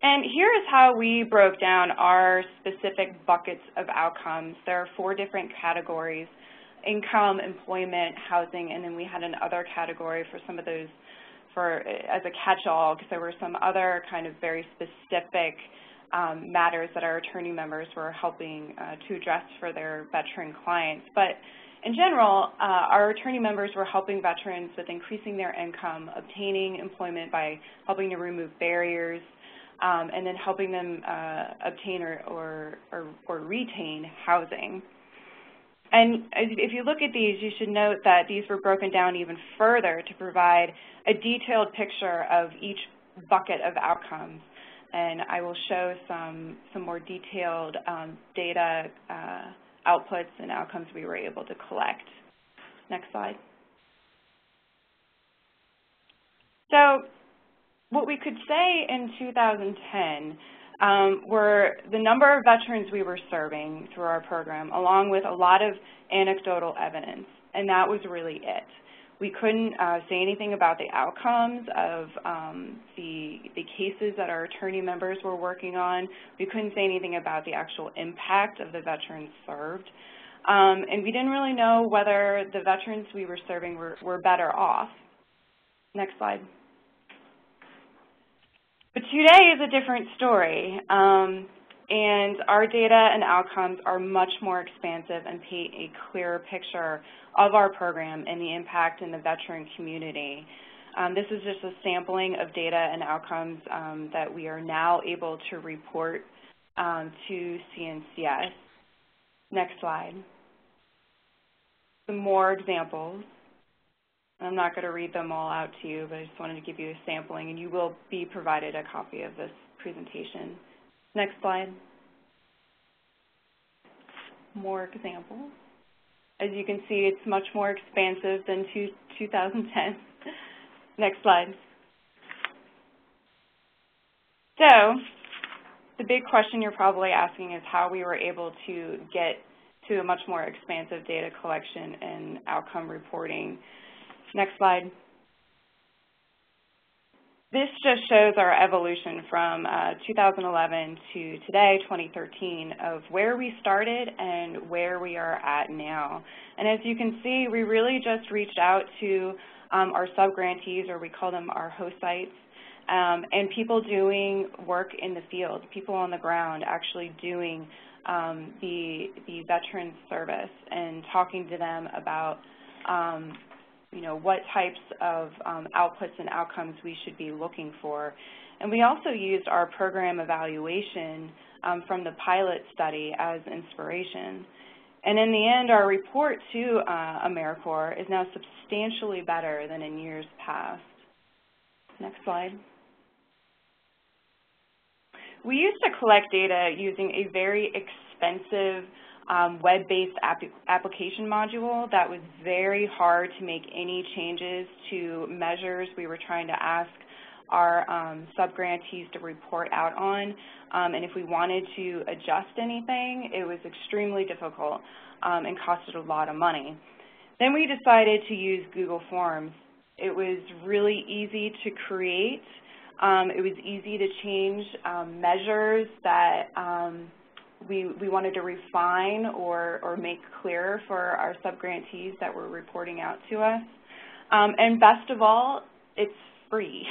And here is how we broke down our specific buckets of outcomes. There are 4 different categories: income, employment, housing, and then we had another category for some of those as a catch-all, because there were some other kind of very specific matters that our attorney members were helping to address for their veteran clients. But in general, our attorney members were helping veterans with increasing their income, obtaining employment by helping to remove barriers, and then helping them obtain or retain housing. And if you look at these, you should note that these were broken down even further to provide a detailed picture of each bucket of outcomes. And I will show some more detailed data outputs and outcomes we were able to collect. Next slide. So what we could say in 2010 were the number of veterans we were serving through our program, along with a lot of anecdotal evidence, and that was really it. We couldn't say anything about the outcomes of the cases that our attorney members were working on. We couldn't say anything about the actual impact of the veterans served. And we didn't really know whether the veterans we were serving were better off. Next slide. But today is a different story, and our data and outcomes are much more expansive and paint a clearer picture of our program and the impact in the veteran community. This is just a sampling of data and outcomes that we are now able to report to CNCS. Next slide. Some more examples. I'm not going to read them all out to you, but I just wanted to give you a sampling, and you will be provided a copy of this presentation. Next slide. More examples. As you can see, it's much more expansive than 2010. Next slide. So the big question you're probably asking is how we were able to get to a much more expansive data collection and outcome reporting. Next slide. This just shows our evolution from 2011 to today, 2013, of where we started and where we are at now. And as you can see, we really just reached out to our sub-grantees, or we call them our host sites, and people doing work in the field, people on the ground actually doing the veterans service and talking to them about what types of outputs and outcomes we should be looking for. And we also used our program evaluation from the pilot study as inspiration. And in the end, our report to AmeriCorps is now substantially better than in years past. Next slide. We used to collect data using a very expensive web-based application module that was very hard to make any changes to measures we were trying to ask our sub-grantees to report out on. And if we wanted to adjust anything, it was extremely difficult and costed a lot of money. Then we decided to use Google Forms. It was really easy to create. It was easy to change measures that we wanted to refine or make clearer for our sub-grantees that were reporting out to us. And best of all, it's free.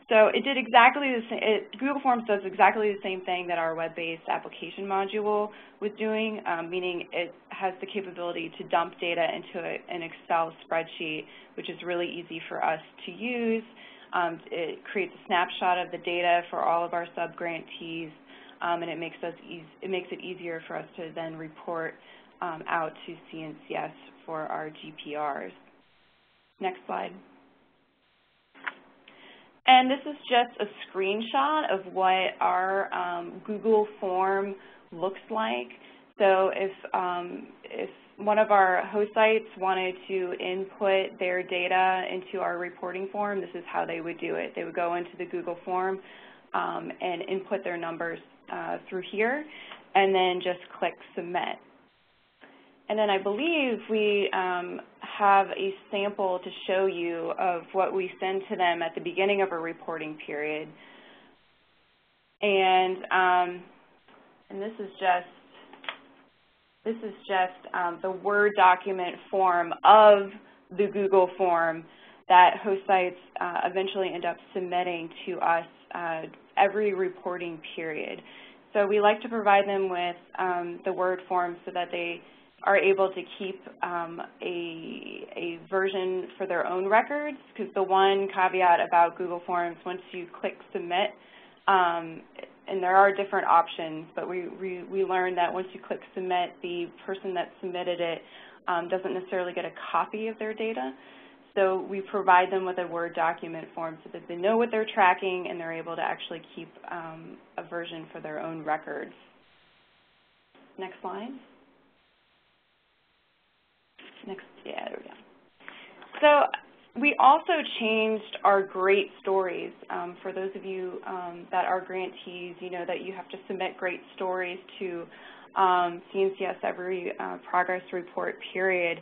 So it did exactly the same. Google Forms does exactly the same thing that our web-based application module was doing, meaning it has the capability to dump data into an Excel spreadsheet, which is really easy for us to use. It creates a snapshot of the data for all of our sub-grantees, and it makes it easier for us to then report out to CNCS for our GPRs. Next slide. And this is just a screenshot of what our Google form looks like. So if one of our host sites wanted to input their data into our reporting form, this is how they would do it. They would go into the Google form and input their numbers through here, and then just click Submit. And then I believe we have a sample to show you of what we send to them at the beginning of a reporting period. And this is just the Word document form of the Google form that host sites eventually end up submitting to us every reporting period. So we like to provide them with the Word form so that they are able to keep a version for their own records, because the one caveat about Google Forms, once you click Submit, and there are different options, but we learned that once you click submit, the person that submitted it doesn't necessarily get a copy of their data. So we provide them with a Word document form so that they know what they're tracking and they're able to actually keep a version for their own records. Next slide. Next, yeah, there we go. So we also changed our great stories. For those of you that are grantees, you know that you have to submit great stories to CNCS every progress report period.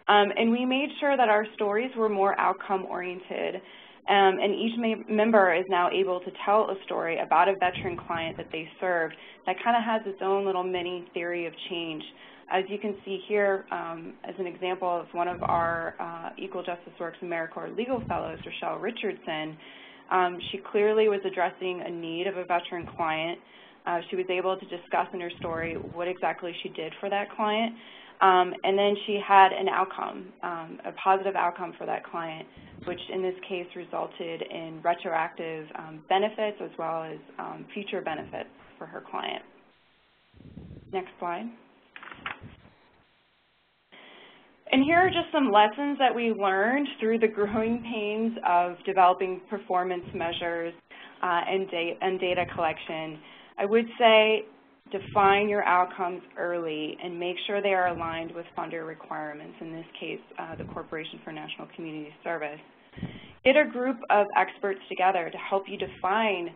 And we made sure that our stories were more outcome-oriented. And each member is now able to tell a story about a veteran client that they served that kind of has its own little mini theory of change. As you can see here, as an example of one of our Equal Justice Works AmeriCorps Legal Fellows, Rochelle Richardson, she clearly was addressing a need of a veteran client. She was able to discuss in her story what exactly she did for that client. And then she had an outcome, a positive outcome for that client, which in this case resulted in retroactive benefits as well as future benefits for her client. Next slide. And here are just some lessons that we learned through the growing pains of developing performance measures and data collection. I would say define your outcomes early and make sure they are aligned with funder requirements, in this case, the Corporation for National Community Service. Get a group of experts together to help you define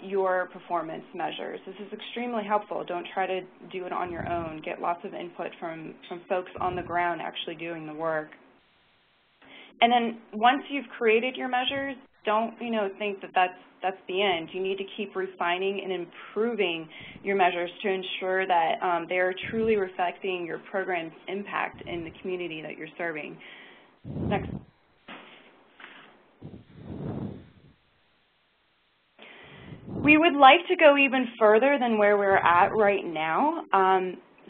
your performance measures. This is extremely helpful. Don't try to do it on your own. Get lots of input from folks on the ground actually doing the work. And then once you've created your measures, don't think that that's the end. You need to keep refining and improving your measures to ensure that they are truly reflecting your program's impact in the community that you're serving. Next. We would like to go even further than where we're at right now.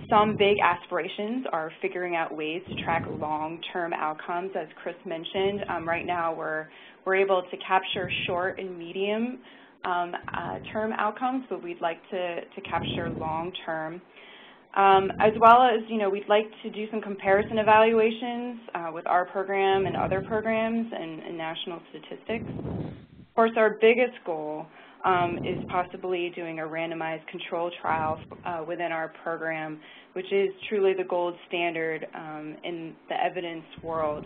Some big aspirations are figuring out ways to track long-term outcomes, as Chris mentioned. Right now, we're able to capture short and medium term outcomes, but we'd like to capture long-term. As well as, we'd like to do some comparison evaluations with our program and other programs and national statistics. Of course, our biggest goal is possibly doing a randomized control trial within our program, which is truly the gold standard in the evidence world.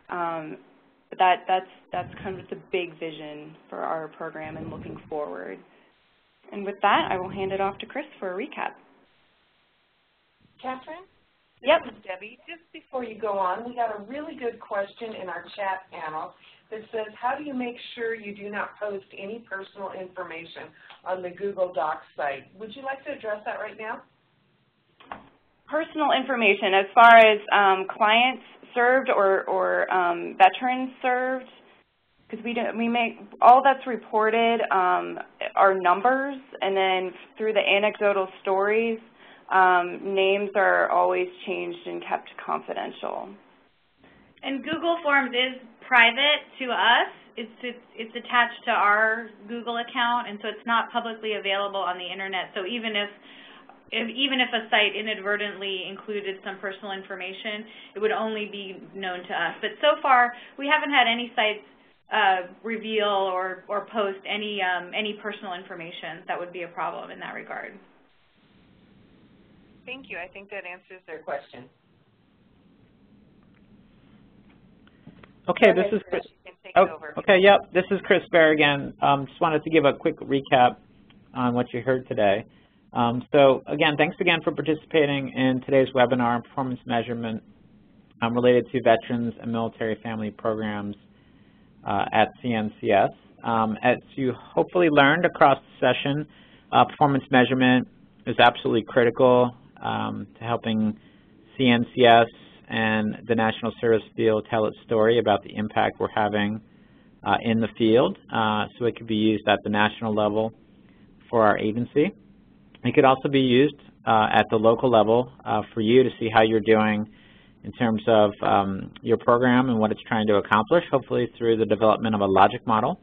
But that's kind of the big vision for our program and looking forward. And with that, I will hand it off to Chris for a recap. Catherine? Yep. This is Debbie. Just before you go on, we got a really good question in our chat panel that says, how do you make sure you do not post any personal information on the Google Docs site? Would you like to address that right now? Personal information as far as clients served or veterans served, because we make all that's reported are numbers, and then through the anecdotal stories, names are always changed and kept confidential. And Google Forms is private to us. It's attached to our Google account, and so it's not publicly available on the internet. So even if a site inadvertently included some personal information, it would only be known to us. But so far, we haven't had any sites reveal or post any personal information that would be a problem in that regard. Thank you. I think that answers their question. Okay, this is Chris. Okay, yep, this is Chris Bear again. Just wanted to give a quick recap on what you heard today. So again, thanks again for participating in today's webinar on performance measurement related to veterans and military family programs at CNCS. As you hopefully learned across the session, performance measurement is absolutely critical to helping CNCS and the National Service field tell its story about the impact we're having in the field, so it could be used at the national level for our agency. It could also be used at the local level for you to see how you're doing in terms of your program and what it's trying to accomplish, hopefully through the development of a logic model.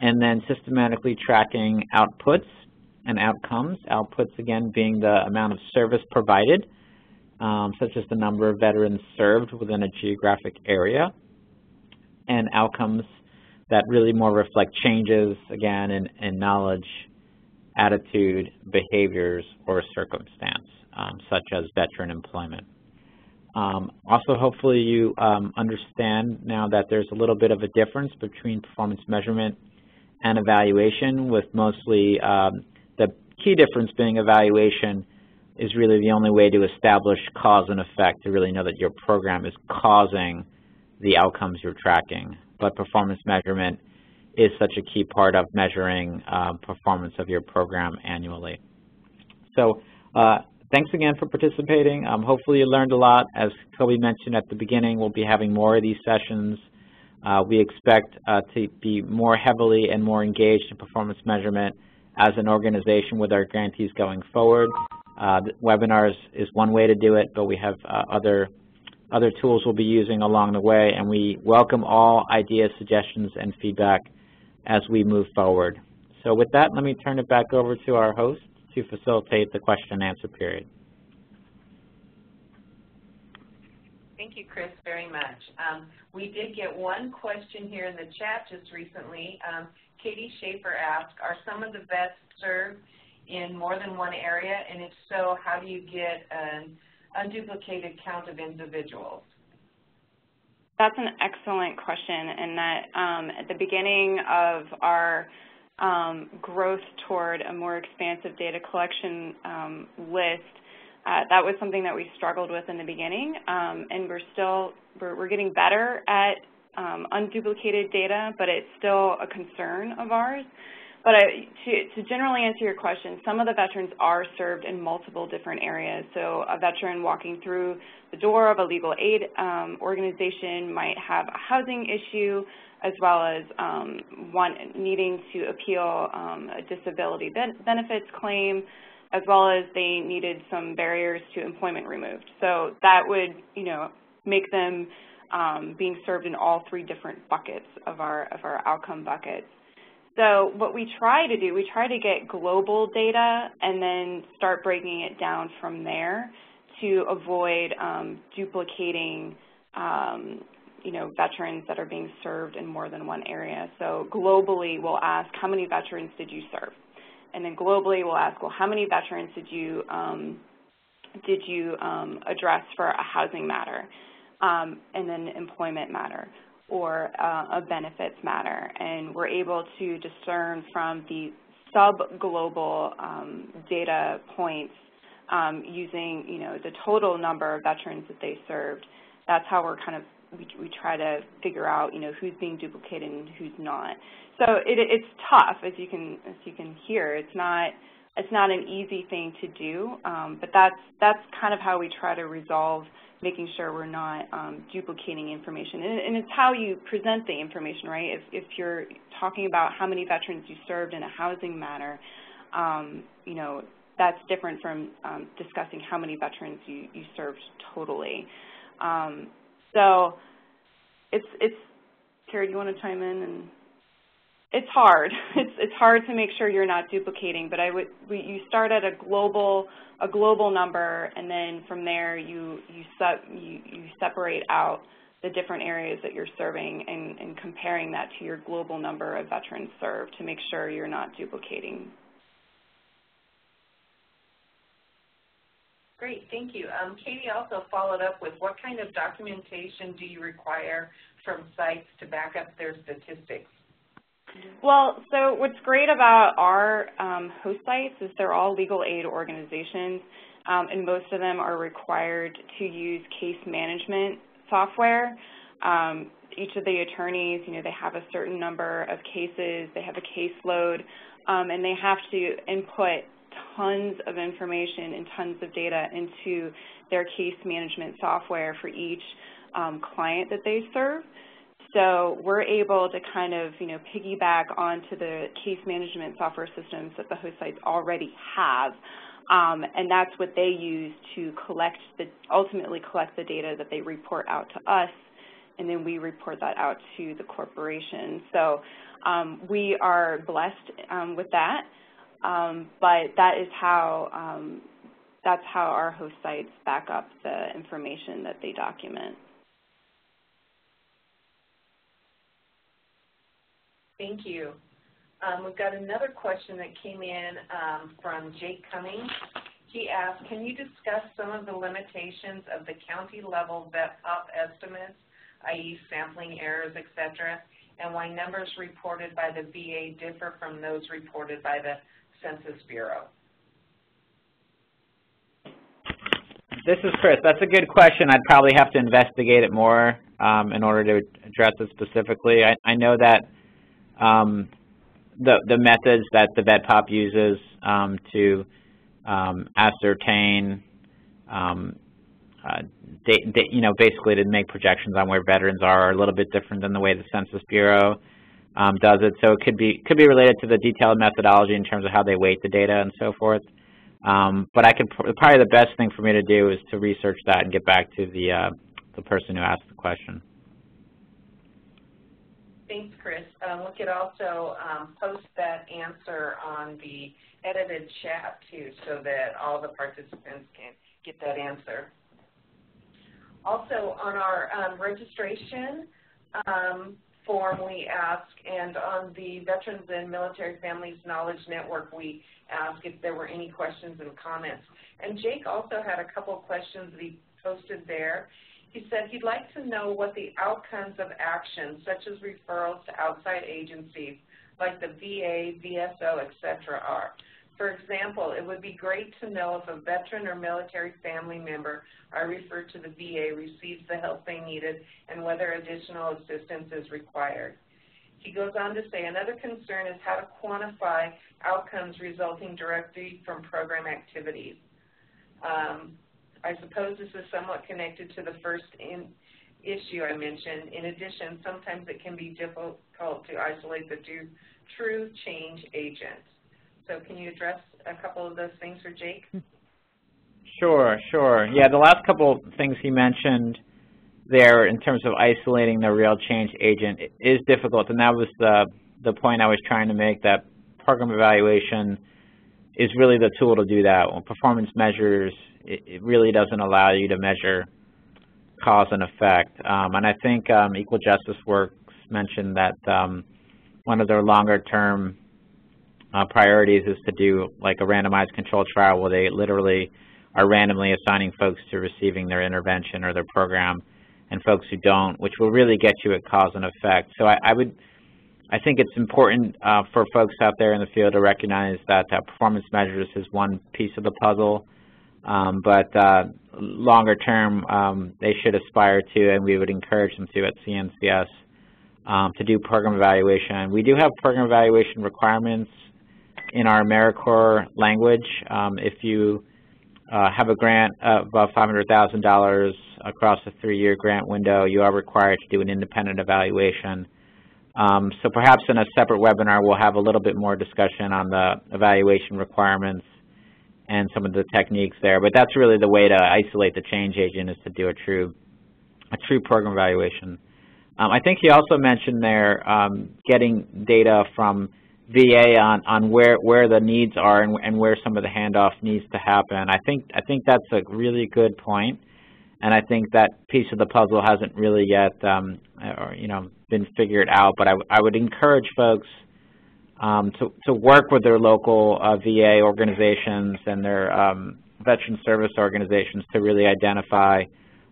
and then systematically tracking outputs and outcomes. Outputs, again, being the amount of service provided, such as the number of veterans served within a geographic area, and outcomes that really more reflect changes, again, in knowledge, attitude, behaviors, or circumstance, such as veteran employment. Also, hopefully you understand now that there's a little bit of a difference between performance measurement and evaluation, with mostly the key difference being evaluation is really the only way to establish cause and effect, to really know that your program is causing the outcomes you're tracking. But performance measurement is such a key part of measuring performance of your program annually. So thanks again for participating. Hopefully you learned a lot. As Kobe mentioned at the beginning, we'll be having more of these sessions. We expect to be more heavily and more engaged in performance measurement as an organization with our grantees going forward. Webinars is one way to do it, but we have other tools we'll be using along the way, and we welcome all ideas, suggestions, and feedback as we move forward. So with that, let me turn it back over to our host to facilitate the question and answer period. Thank you, Chris, very much. We did get one question here in the chat just recently. Katie Schaefer asked, are some of the vets served in more than one area, and if so, how do you get an unduplicated count of individuals? That's an excellent question, and that at the beginning of our growth toward a more expansive data collection list, that was something that we struggled with in the beginning, and we're getting better at unduplicated data, but it's still a concern of ours. But to generally answer your question, some of the veterans are served in multiple different areas. So a veteran walking through the door of a legal aid organization might have a housing issue, as well as needing to appeal a disability benefits claim, as well as they needed some barriers to employment removed. So that would, make them being served in all three different buckets of our outcome buckets. So what we try to do, we try to get global data and then start breaking it down from there to avoid duplicating, veterans that are being served in more than one area. So globally, we'll ask, how many veterans did you serve? And then globally, we'll ask, well, how many veterans did you address for a housing matter, and then employment matter, or a benefits matter? And we're able to discern from the sub-global data points using, the total number of veterans that they served. That's how we're we try to figure out, who's being duplicated and who's not. So it's tough, as you can hear. It's not an easy thing to do, but that's kind of how we try to resolve making sure we're not duplicating information. And it's how you present the information, right? If you're talking about how many veterans you served in a housing matter, that's different from discussing how many veterans you served totally. So it's Carrie, do you want to chime in? And it's hard. It's hard to make sure you're not duplicating, but you start at a global number, and then from there you separate out the different areas that you're serving and comparing that to your global number of veterans served to make sure you're not duplicating. Great, thank you. Katie also followed up with, what kind of documentation do you require from sites to back up their statistics? Well, so what's great about our host sites is they're all legal aid organizations, and most of them are required to use case management software. Each of the attorneys, they have a certain number of cases, they have a caseload, and they have to input tons of information and tons of data into their case management software for each client that they serve. So we're able to kind of, piggyback onto the case management software systems that the host sites already have, and that's what they use to ultimately collect the data that they report out to us and then we report that out to the corporation. So we are blessed with that, but that's how our host sites back up the information that they document. Thank you. We've got another question that came in from Jake Cummings. He asked, can you discuss some of the limitations of the county-level VET-POP estimates, i.e. sampling errors, et cetera, and why numbers reported by the VA differ from those reported by the Census Bureau? This is Chris. That's a good question. I'd probably have to investigate it more in order to address it specifically. I know that the methods that the VET-POP uses to ascertain, basically to make projections on where veterans are a little bit different than the way the Census Bureau does it. So it could be related to the detailed methodology in terms of how they weight the data and so forth. But probably the best thing for me to do is to research that and get back to the person who asked the question. Thanks, Chris. We could also post that answer on the edited chat, too, so that all the participants can get that answer. Also, on our registration form, we ask, and on the Veterans and Military Families Knowledge Network, we ask if there were any questions and comments. And Jake also had a couple of questions that he posted there. He said he'd like to know what the outcomes of action, such as referrals to outside agencies like the VA, VSO, et cetera, are. For example, it would be great to know if a veteran or military family member are referred to the VA receives the help they needed and whether additional assistance is required. He goes on to say another concern is how to quantify outcomes resulting directly from program activities. I suppose this is somewhat connected to the first issue I mentioned. In addition, sometimes it can be difficult to isolate the true change agent. So can you address a couple of those things for Jake? Sure. Yeah, the last couple things he mentioned there in terms of isolating the real change agent is difficult, and that was the point I was trying to make, that program evaluation is really the tool to do that. When performance measures, it really doesn't allow you to measure cause and effect. And I think Equal Justice Works mentioned that one of their longer-term priorities is to do like a randomized controlled trial where they literally are randomly assigning folks to receiving their intervention or their program and folks who don't, which will really get you at cause and effect. So I think it's important for folks out there in the field to recognize that performance measures is one piece of the puzzle, but longer term they should aspire to, and we would encourage them to at CNCS, to do program evaluation. We do have program evaluation requirements in our AmeriCorps language. If you have a grant of about $500,000 across a 3-year grant window, you are required to do an independent evaluation. So perhaps in a separate webinar we'll have a little bit more discussion on the evaluation requirements and some of the techniques there. But that's really the way to isolate the change agent, is to do a true program evaluation. I think he also mentioned there getting data from VA on where the needs are and where some of the handoff needs to happen. I think that's a really good point, and I think that piece of the puzzle hasn't really yet been figured out. But I would encourage folks to work with their local VA organizations and their veteran service organizations to really identify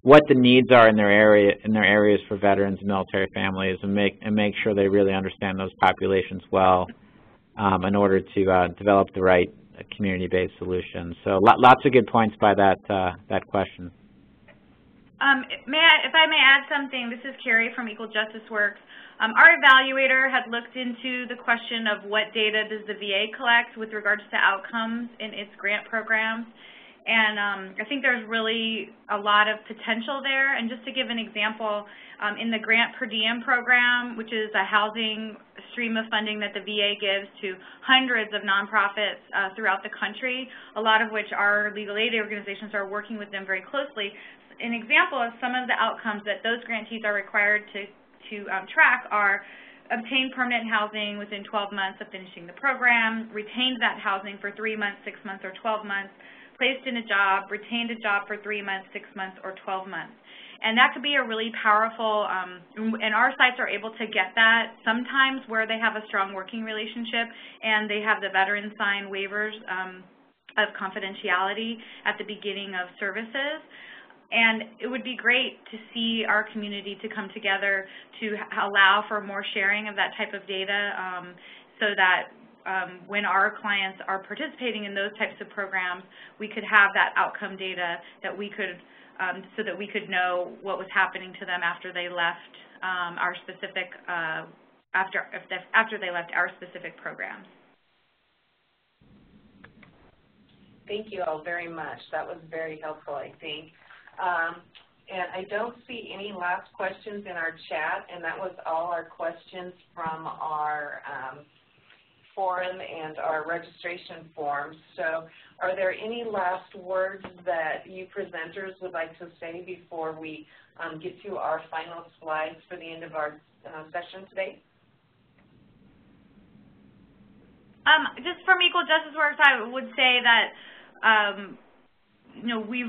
what the needs are in their areas for veterans and military families, and make sure they really understand those populations well in order to develop the right community-based solutions. So lots of good points by that question. If I may add something, this is Carrie from Equal Justice Works. Our evaluator had looked into the question of what data does the VA collect with regards to outcomes in its grant programs. And I think there's really a lot of potential there. And just to give an example, in the Grant Per Diem program, which is a housing stream of funding that the VA gives to hundreds of nonprofits throughout the country, a lot of which our legal aid organizations are working with them very closely. an example of some of the outcomes that those grantees are required to track are obtain permanent housing within 12 months of finishing the program, retained that housing for 3 months, 6 months, or 12 months, placed in a job, retained a job for 3 months, 6 months, or 12 months. And that could be a really powerful, and our sites are able to get that sometimes where they have a strong working relationship and they have the veterans sign waivers of confidentiality at the beginning of services. And it would be great to see our community to come together to allow for more sharing of that type of data so that when our clients are participating in those types of programs, we could have that outcome data that we could, so that we could know what was happening to them after they left our specific, after they left our specific programs. Thank you all very much. That was very helpful, I think. And I don't see any last questions in our chat, and that was all our questions from our forum and our registration forms. So are there any last words that you presenters would like to say before we get to our final slides for the end of our session today? Just from Equal Justice Works, I would say that you know, we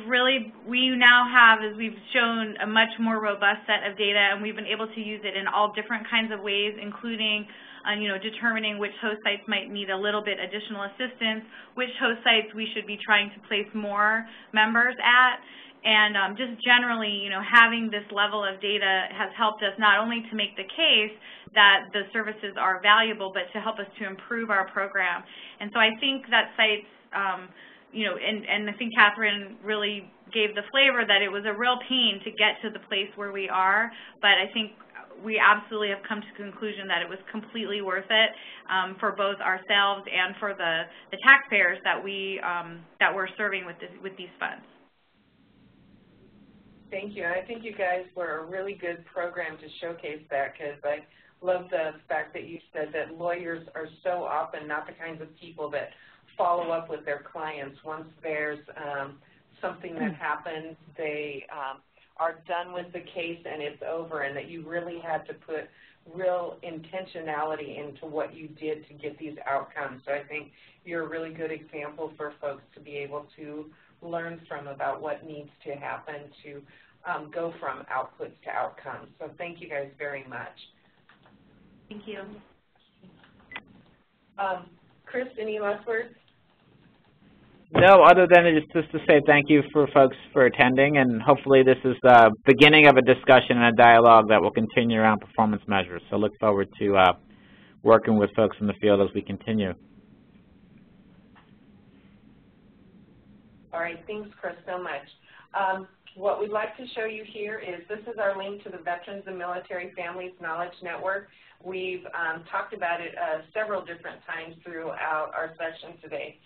now have, as we've shown, a much more robust set of data, and we've been able to use it in all different kinds of ways, including you know, determining which host sites might need a little bit additional assistance, which host sites we should be trying to place more members at. And just generally, you know, having this level of data has helped us not only to make the case that the services are valuable, but to help us to improve our program. And so I think that sites, you know, and I think Catherine really gave the flavor that it was a real pain to get to the place where we are, but I think we absolutely have come to the conclusion that it was completely worth it for both ourselves and for the taxpayers that we're serving with these funds. Thank you. I think you guys were a really good program to showcase that, because I love the fact that you said that lawyers are so often not the kinds of people that follow up with their clients. Once there's something that happens, they are done with the case and it's over, and that you really had to put real intentionality into what you did to get these outcomes. So I think you're a really good example for folks to be able to learn from about what needs to happen to go from outputs to outcomes. So thank you guys very much. Thank you. Chris, any last words? No, other than just to say thank you for folks for attending, and hopefully this is the beginning of a discussion and a dialogue that will continue around performance measures. So look forward to working with folks in the field as we continue. All right, thanks, Chris, so much. What we'd like to show you here is this is our link to the Veterans and Military Families Knowledge Network. We've talked about it several different times throughout our session today.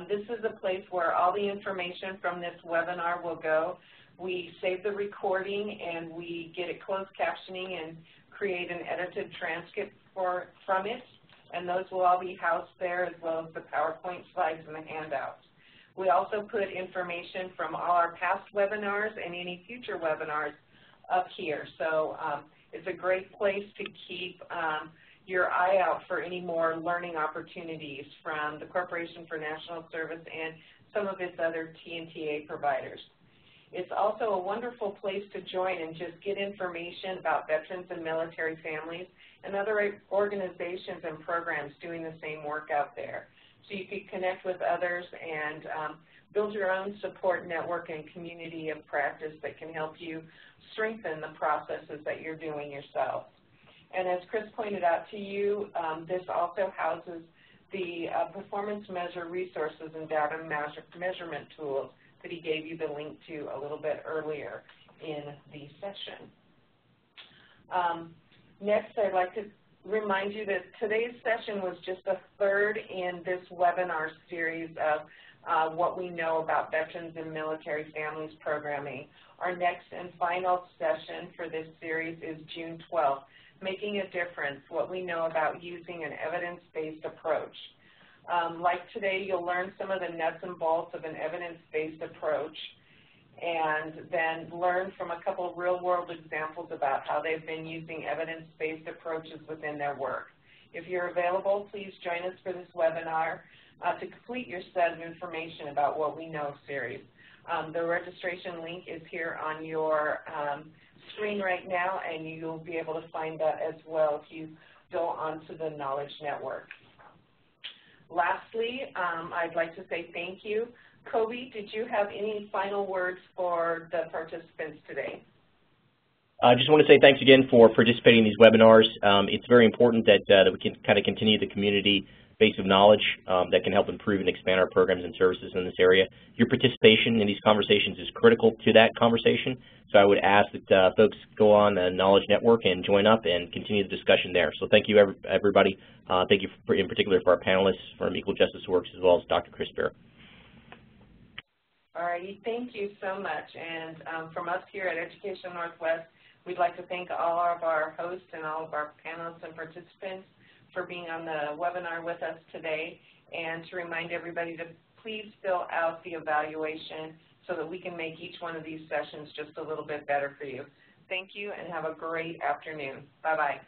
This is a place where all the information from this webinar will go. We save the recording and we get it closed captioning and create an edited transcript from it, and those will all be housed there, as well as the PowerPoint slides and the handouts. We also put information from all our past webinars and any future webinars up here. So it's a great place to keep your eye out for any more learning opportunities from the Corporation for National Service and some of its other TNTA providers. It's also a wonderful place to join and just get information about veterans and military families and other organizations and programs doing the same work out there. So you can connect with others and build your own support network and community of practice that can help you strengthen the processes that you're doing yourself. And as Chris pointed out to you, this also houses the performance measure resources and data measurement tools that he gave you the link to a little bit earlier in the session. Next, I'd like to remind you that today's session was just the third in this webinar series of what we know about veterans and military families programming. Our next and final session for this series is June 12th, Making a Difference, What We Know About Using an Evidence-Based Approach. Like today, you'll learn some of the nuts and bolts of an evidence-based approach. and then learn from a couple of real-world examples about how they've been using evidence-based approaches within their work. If you're available, please join us for this webinar to complete your set of information about What We Know series. The registration link is here on your screen right now, and you'll be able to find that as well if you go onto the Knowledge Network. Lastly, I'd like to say thank you. Kobe, did you have any final words for the participants today? I just want to say thanks again for participating in these webinars. It's very important that we can kind of continue the community base of knowledge that can help improve and expand our programs and services in this area. Your participation in these conversations is critical to that conversation, so I would ask that folks go on the Knowledge Network and join up and continue the discussion there. So thank you, everybody. Thank you in particular for our panelists from Equal Justice Works, as well as Dr. Chris Bear. All righty, thank you so much. And from us here at Education Northwest, we'd like to thank all of our hosts and all of our panelists and participants for being on the webinar with us today, and to remind everybody to please fill out the evaluation so that we can make each one of these sessions just a little bit better for you. Thank you, and have a great afternoon. Bye-bye.